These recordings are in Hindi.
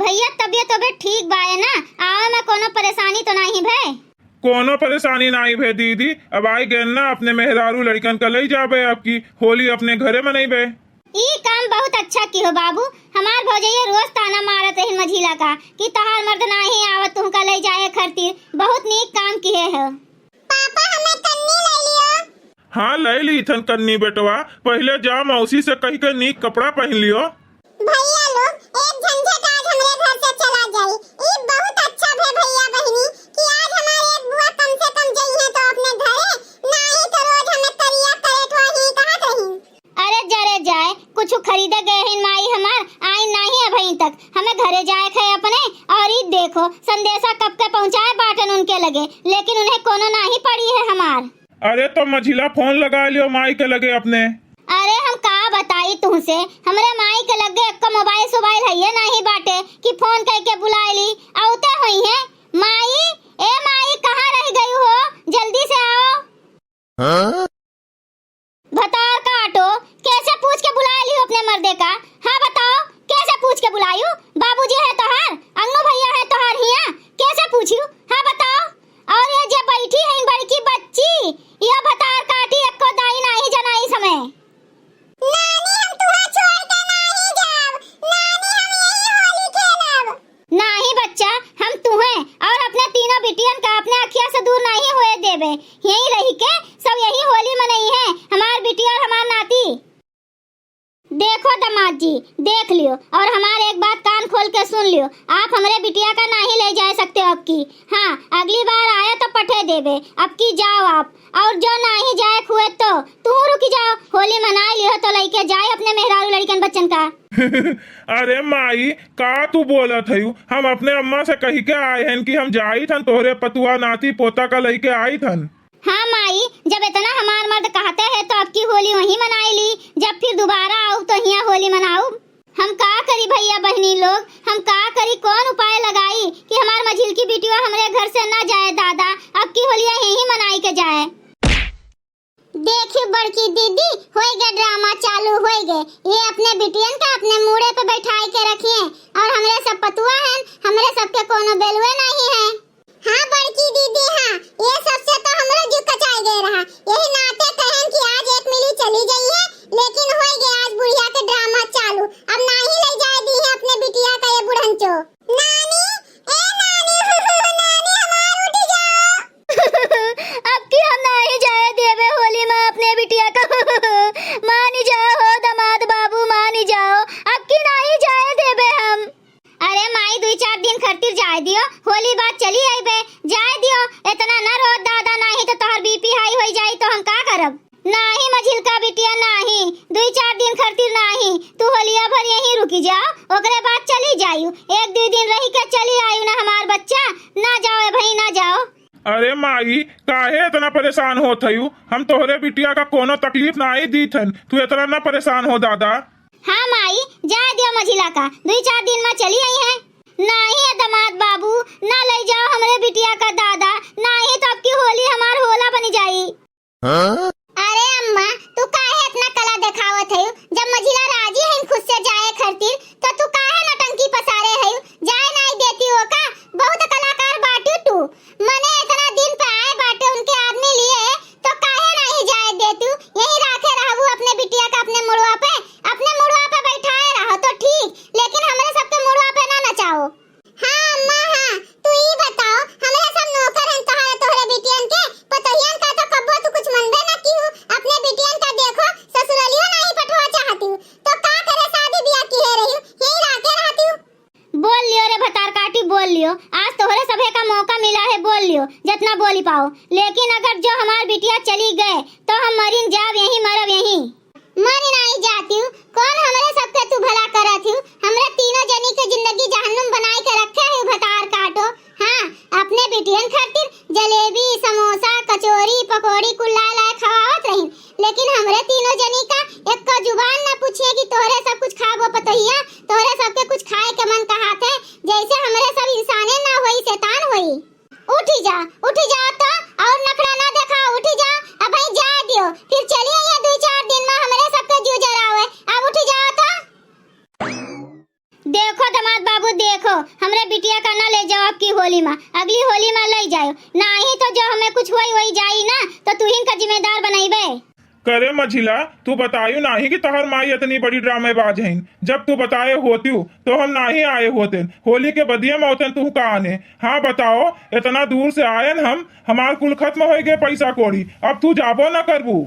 भैया तबियत ठीक बा है ना? आवा में कोनो परेशानी तो नहीं भे? कोनो परेशानी नहीं भे दीदी। अब आई गए ना अपने मेहरारू लड़कन का ले जाबे, आपकी होली अपने घरे मनइबे। ई काम बहुत अच्छा की हो बाबू। हमार भौजैया रोज ताना मारत रही मझिला का कि तहार मर्द नहीं आवत तुमका ले जाए खातिर। बहुत नीक काम किए हो। पापा हमें कन्नी ले लियो। हाँ ले ली थन कन्नी बेटवा। पहले जा मौसी से कही के नीक कपड़ा पहन लियो। भैया लोग एक झंझट आज हमरे घर से चला जाई। ई बहुत अच्छा भे भैया बहिनी कि आज हमारे एक बुआ कम से कम जई है तो अपने घरे, नहीं तो रोज हमें तरिया करे तो ही कहत रही। अरे जरे जाए कुछ खरीदे गए हैं माई हमार आई नहीं अभी तक। हमें घरे जाए थे अपने और ई देखो संदेशा कब के पहुंचाए बाटन उनके लगे, लेकिन उन्हें कोनो नहीं पड़ी है हमार। अरे तो मझिला फोन लगा लियो माई के लगे अपने। अरे हम का बताई तुमसे, हमरे माई के लगे एक मोबाइल सोबाइल है नहीं बाटे कि फोन करके बुला ली आउते हुई है। माई ए माई कहाँ रह गई हो, जल्दी से आओ। हाँ? भतार का ऑटो कैसे पूछ के बुला ली हो अपने मर्दे का? हाँ बताओ कैसे पूछ के बुलायू? बाबूजी है तोहार, अन्नू भैया है तोहार हिया, कैसे पूछियो? हाँ बताओ। और ये जे बैठी है बड़की बच्ची ये भतार काटी एको दाई नहीं जनाई समय। नानी हम तुहा छोड़ के नहीं जाब। नानी हम यही होली खेलब। नहीं बच्चा हम तुहे और अपने तीनों बिटियन का अपने अखिया से दूर नहीं होए देबे। यही रही के सब यही होली मनई है हमार बिटिया और हमार नाती। देखो दामाद जी देख लियो और हमारे एक बात कान खोल के सुन लियो। आप हमारे बिटिया का नहीं ले जा सकते हो अब की। हाँ अगली बार आया तो पठे देबे, अब की जाओ आप। और जो नहीं जाए खुए तो तू रुकी जाओ, होली मना लियो तो लेके जाए अपने मेहरारू लड़कन बच्चन का। अरे माई का तू बोलत हयू? हम अपने अम्मा से कही के आए हैं कि हम जाई थन तोहरे पतुआ नाती पोता का लेके आई थन। हाँ माई जब इतना हमार मर्द कहते हैं तो अब की होली वहीं मनाई ली, जब फिर दोबारा आऊ तो यहाँ होली मनाऊ। हम का करी भैया बहनी लोग, हम का करी, कौन उपाय लगाई कि हमार मझिल की बिटिया हमारे घर से न जाए दादा, अब की होली यहीं मनाई के जाए। देखिए बड़की दीदी हो गए ड्रामा चालू हो गए। ये अपने बिटियन का अपने मुड़े पे बैठाई के रखिए और हमरे सब पतुआ हैं, हमरे सबके कोनो बेलुए नहीं है। हाँ बड़की दीदी हाँ, ये सबसे तो हमरो जीव कचाई गए रहा। यही नाते कहन कि आज एक मिली चली गई है, लेकिन हो गया आज बुढ़िया के ड्रामा चालू। अब नहीं ले जाए दी है अपने बिटिया का ये बुढ़नचो। नानी ए नानी नानी हमार उठ जाओ। अब की हम नहीं जाए देवे होली में अपने बिटिया का। मानी जाओ हो दामाद बाबू मानी जाओ, अब की नहीं जाए देवे हम। अरे माई 2-4 दिन खातिर जाए दियो, होली बाद चली आईबे, जाए दियो। इतना न रो दादा, नहीं तो तोहर बीपी हाई हो जाई तो हम का करब? नहीं मझिल का बिटिया नहीं, 2-4 दिन खातिर नहीं, तू होलिया भर यहीं रुकी जाओ, ओकरे बाद चली जायू। 1-2 दिन रही के चली आयू ना हमार बच्चा। ना जाओ भाई ना जाओ। अरे माई काहे इतना परेशान होत हयू? हम तोहरे बिटिया का कोनो तकलीफ नहीं दी थन, तू इतना न परेशान हो दादा। हाँ माई जाए दियो मझिला का, 2-4 दिन में चली आई है। नहीं है दामाद बाबू ना ले जाओ हमरे बिटिया का दादा, नहीं तो अब की होली हमार होला बनी जाई। हाँ? अरे अम्मा तू काहे इतना कला दिखावत है? जब मझिला राजी है खुद से जाए खातिर तो तू काहे नटंकी पसारे है? जाए नहीं देती हो का? बहुत कलाकार बाटी तू। मने इतना दिन पे आए बाटे उनके आदमी लिए तो काहे नहीं जाए देती? यही राखे रहबू अपने बिटिया का अपने मुड़वा पे बैठाए रहो तो ठीक, लेकिन हमरे सबके मुड़वा पे ना नचाओ। हाँ अम्मा हाँ, तू ही बताओ हमरे सब नौकर हैं तोहरे बिटियन के, पतोहियन का तो कब्बो तू कुछ मनबे ना की हो। अपने बिटियन का देखो ससुरालियो नहीं पठवा चाहती हूँ तो का करे शादी ब्याह की है रही हूँ, यही राखे रहती हूँ। बोल लियो रे भतार काटी बोल लियो, आज तोहरे सभे का मौका मिला है, बोल लियो जितना बोली पाओ। लेकिन अगर जो हमार बिटिया चली गए तो हम मरिन जाब यहीं मरब यहीं। मर नहीं जाती हूँ, कौन हमारे सबके तू भला करत हूँ? हमरे तीनों जनी के जिंदगी जहन्नुम बनाई के रखे है भतार काटो। हाँ अपने बिटियन खातिर जलेबी समोसा कचौरी पकौड़ी कुल्ला लाए खवावत रही, लेकिन हमरे तीनों जनी का एक का जुबान ना पूछिए कि तोहरे सब कुछ खाबो पतोहिया, तोहरे सबके कुछ खाए के मन कहात है, जैसे हमरे सब इंसाने ना होई शैतान होई। उठी जा तो और नखरा ना देखा, उठी जा अब ही जा दियो, फिर चलिए ये 2-4 दिन में हमरे सबके जू जरावे। अब उठी जाओ तो। देखो दामाद बाबू देखो, अब की होली में, अगली होली में ले जाओ, नहीं तो जो हमें कुछ हुई वही जाई ना तो तू ही का जिम्मेदार बनाइबे। करे मझिला, तू बतायू नाही कि तहर माई इतनी बड़ी ड्रामेबाज है। जब तू बताए होती तो हम नहीं आए होते, होली के बदिये में होते तू का आने। हाँ बताओ, इतना दूर से आए न हम, हमार कुल खत्म हो गए पैसा कौड़ी, अब तू जाबो न करबू।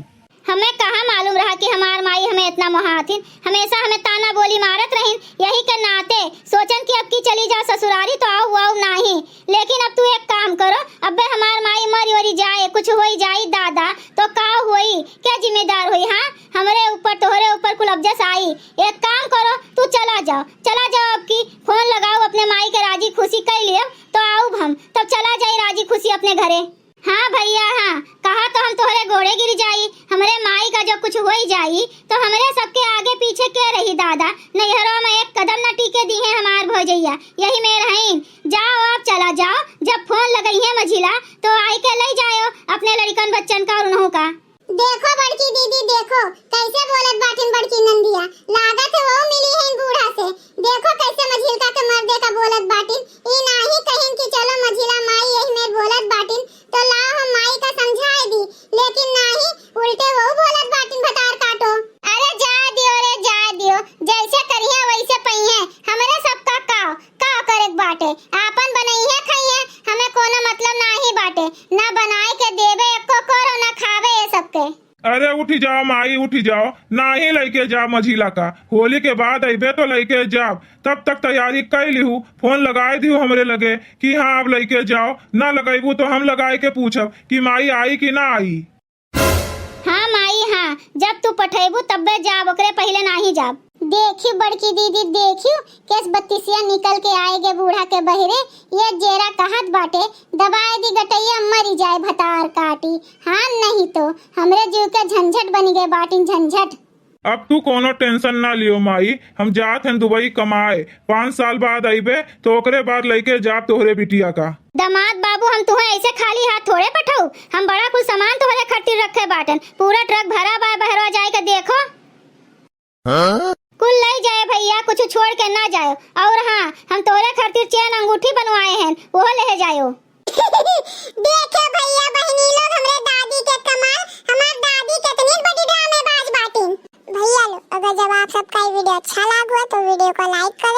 हमें कहाँ मालूम रहा कि हमार माई हमें इतना मोहाथिन, हमेशा हमें ताना बोली मारत रहीन। यही के नाते सोचन कि अब की चली जा ससुरारी तो आओ आओ नहीं, लेकिन अब तू एक काम करो, अबे हमार माई मरी वरी जाए, कुछ होई जाई दादा तो का होई, क्या जिम्मेदार हुई। हाँ हमारे ऊपर तोहरे ऊपर कुल अबजस आई। एक काम करो, तू चला जाओ अब की फोन लगाओ अपने माई के राजी खुशी कर लिए तो आओ हम, तब चला जाई राजी खुशी अपने घरे। हाँ भैया हाँ, कहा तो हम तोहरे घोड़े गिर जाई, हमरे माई का जो कुछ होई जाई तो हमरे सबके आगे पीछे के रही दादा, नैहरों में एक कदम न टीके दी है हमार भौजैया, यही में रहीन। जाओ आप चला जाओ, जब फोन लगई है मझिला तो आई के ले जाओ अपने लड़कन बच्चन का और उन्हों का। देखो बड़की दीदी, देखो कैसे बोलत बाटिन बड़की नंदिया, लागत है वो मिली है इन बूढ़ा से। देखो कैसे मझिलका के मर्दे का बोलत बाटिन, ई नाही कहिन कि चलो मझिला माई यही में बोलत बाटिन तो ला हम माई का समझाए दी, लेकिन नाही उल्टे वो बोलत बाटिन भतार काटो। अरे जा दियो, जैसे करिए वैसे पहिए, हमरे सबका का करे बाटे, आपन बनइए खाइए, हमें कोनो मतलब नाही बाटे, ना बनाए के देवे एको करो ना खावे ये सबके। अरे उठी जाओ माई, उठी जाओ, ना ही लेके जा मझिला का, होली के बाद अबे तो लेके जाब, तब तक तैयारी कर लिहू, फोन लगाए दियो हमरे लगे कि हाँ अब लेके जाओ, ना लगेबू तो हम लगाए के पूछब कि माई आई कि ना आई। हाँ माई हाँ, जब तू पठेबू तब्बे जाब, ओकरे पहले नहीं जाब। देखियो बड़की दीदी, देखियो केस बत्तीसिया निकल के आएगे बूढ़ा के बहरे, ये जेरा कहत बाटे दबाए दी गटैया मरी जाए भतार काटी। हाँ नहीं तो हमरे जीव के झंझट बन गए बाटिन, झंझट। अब तू कोनो टेंशन ना लियो माई, हम जात हैं दुबई कमाए, 5 साल बाद अबे तो ओकरे बाद लेके जाब तोहरे बिटिया का। दामाद बाबू, हम तुम्हें ऐसे खाली हाथ थोड़े पठाऊ, हम बड़ा कुछ सामान तोहरे खातिर रखे बाटन, पूरा ट्रक भरा बा, बहरवा जाए के देखो। कुल ले जाए भैया, कुछ छोड़ के ना जाओ। और हाँ, हम तोरे खातिर चेन अंगूठी बनवाए हैं, वो ले जाओ। देखो भैया बहनी लोग, हमरे दादी के कमाल, हमार दादी कितनी बड़ी ड्रामेबाज बाटिन। भैया लोग, अगर जब आप सबका ये वीडियो अच्छा लगा तो वीडियो को लाइक करें।